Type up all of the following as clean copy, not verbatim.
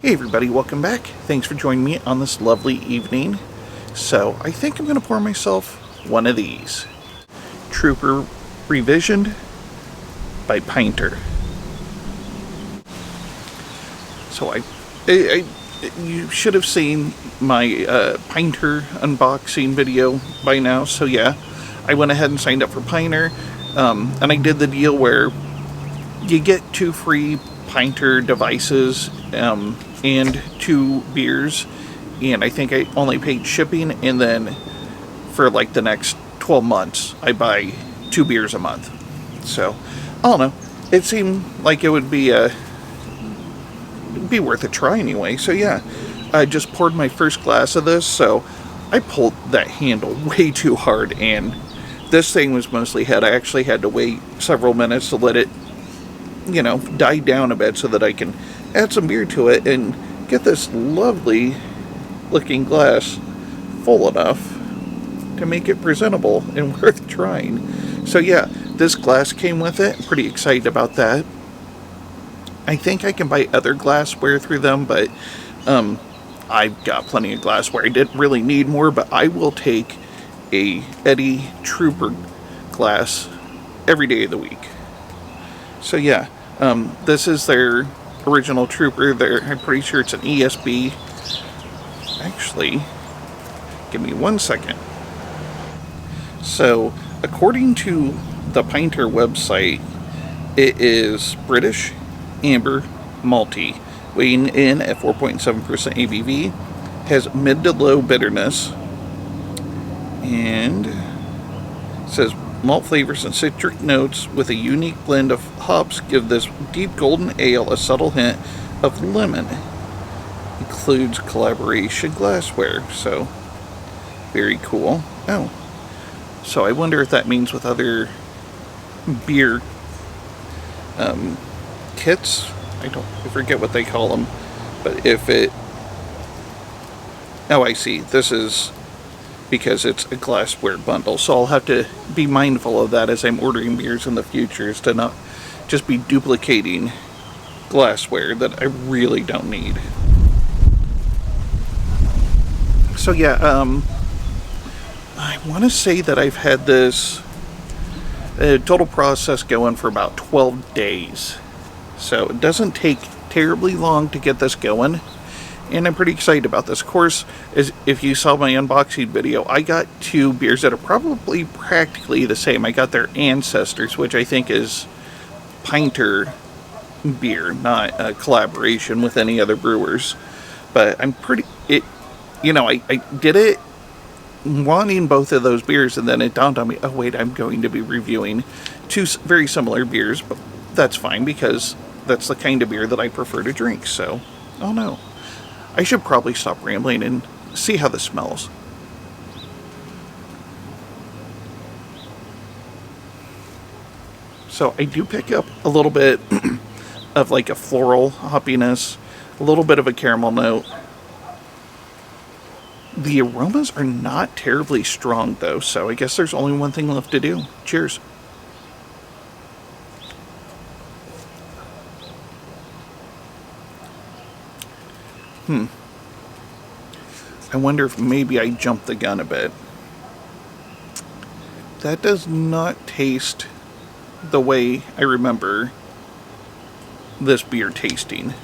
Hey everybody, welcome back. Thanks for joining me on this lovely evening. So, I think I'm going to pour myself one of these. Trooper Revisioned by Pinter. So you should have seen my Pinter unboxing video by now. So yeah, I went ahead and signed up for Pinter. And I did the deal where you get 2 free Pinter devices and 2 beers, and I think I only paid shipping, and then for like the next 12 months I buy 2 beers a month. So I don't know, it seemed like it would be worth a try anyway. So yeah, I just poured my first glass of this. So I pulled that handle way too hard, and this thing was mostly head. I actually had to wait several minutes to let it, die down a bit so that I can add some beer to it and get this lovely looking glass full enough to make it presentable and worth trying. So yeah, this glass came with it. I'm pretty excited about that. I think I can buy other glassware through them, but I've got plenty of glassware. I didn't really need more, but I will take a Eddie Trooper glass every day of the week. So yeah, this is their original Trooper. I'm pretty sure it's an ESB. Actually, give me 1 second. So, according to the Pinter website, it is British, Amber, Malty, weighing in at 4.7% ABV, has mid to low bitterness, and it says malt flavors and citric notes with a unique blend of hops give this deep golden ale a subtle hint of lemon. Includes collaboration glassware, so very cool. Oh, so I wonder if that means with other beer kits. I forget what they call them, but if it, oh, I see, this is because it's a glassware bundle, so I'll have to be mindful of that as I'm ordering beers in the future, is to not just be duplicating glassware that I really don't need. So yeah, I want to say that I've had this total process going for about 12 days, so it doesn't take terribly long to get this going. And I'm pretty excited about this. Of course, if you saw my unboxing video, I got 2 beers that are probably practically the same. I got their Ancestors, which I think is Pinter beer, not a collaboration with any other brewers. But I'm pretty... I did it wanting both of those beers, and then it dawned on me, oh wait, I'm going to be reviewing 2 very similar beers. But that's fine, because that's the kind of beer that I prefer to drink. So, oh no. I should probably stop rambling and see how this smells. So I do pick up a little bit of like a floral hoppiness, a little bit of a caramel note. The aromas are not terribly strong though, so I guess there's only one thing left to do. Cheers. I wonder if maybe I jumped the gun a bit. That does not taste the way I remember this beer tasting.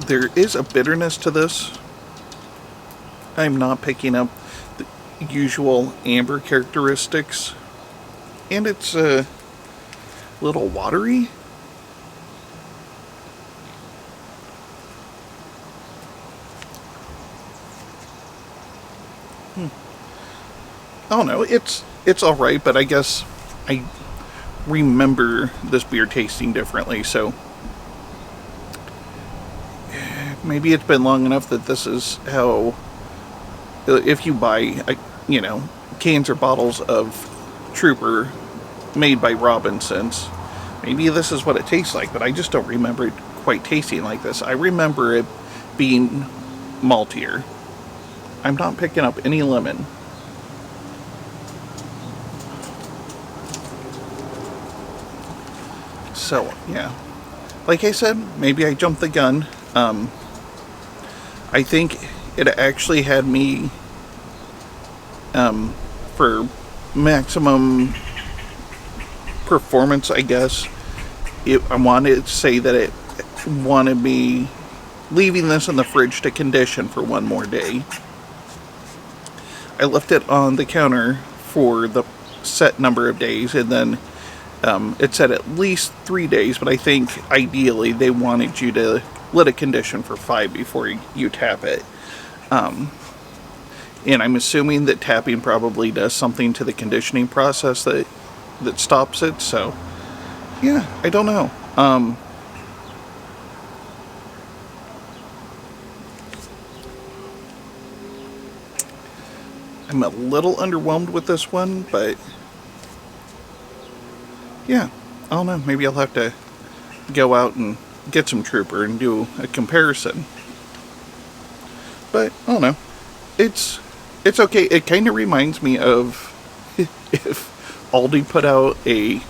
There is a bitterness to this. I'm not picking up the usual amber characteristics. And it's a little watery. I don't know, it's alright, but I guess I remember this beer tasting differently, so maybe it's been long enough that this is how, if you buy, cans or bottles of Trooper made by Robinsons, maybe this is what it tastes like, but I just don't remember it quite tasting like this. I remember it being maltier. I'm not picking up any lemon. So, yeah. Like I said, maybe I jumped the gun. I think it actually had me, for maximum performance, I guess. I wanted to say that it wanted me leaving this in the fridge to condition for one more day. I left it on the counter for the set number of days, and then it said at least 3 days, but I think ideally they wanted you to let it condition for 5 before you tap it. And I'm assuming that tapping probably does something to the conditioning process that stops it. So, yeah, I don't know. I'm a little underwhelmed with this one, but yeah, I don't know. Maybe I'll have to go out and get some Trooper and do a comparison. But I don't know. It's okay. It kind of reminds me of if Aldi put out a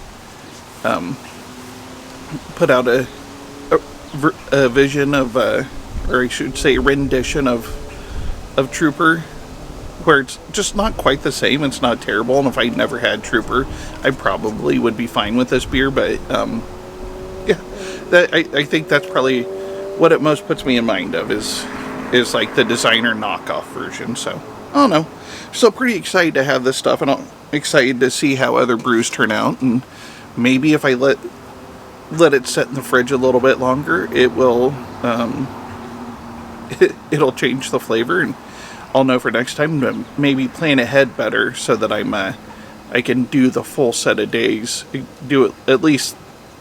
vision of, or I should say, a rendition of Trooper, where it's just not quite the same. It's not terrible, and if I never had Trooper, I probably would be fine with this beer. But yeah, I think that's probably what it most puts me in mind of is like the designer knockoff version. So I don't know. Still pretty excited to have this stuff, and I'm excited to see how other brews turn out. And maybe if I let it set in the fridge a little bit longer, it will it'll change the flavor, and I'll know for next time to maybe plan ahead better so that I can do the full set of days, do it at least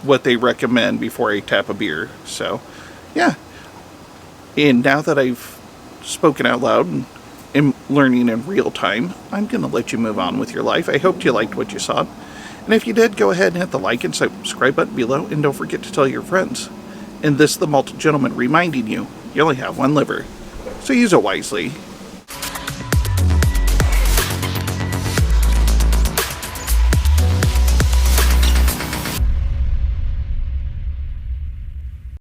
what they recommend before I tap a beer. So, yeah. And now that I've spoken out loud and am learning in real time, I'm going to let you move on with your life. I hope you liked what you saw. And if you did, go ahead and hit the like and subscribe button below, and don't forget to tell your friends. And this is the Malted Gentleman reminding you, you only have one liver, so use it wisely.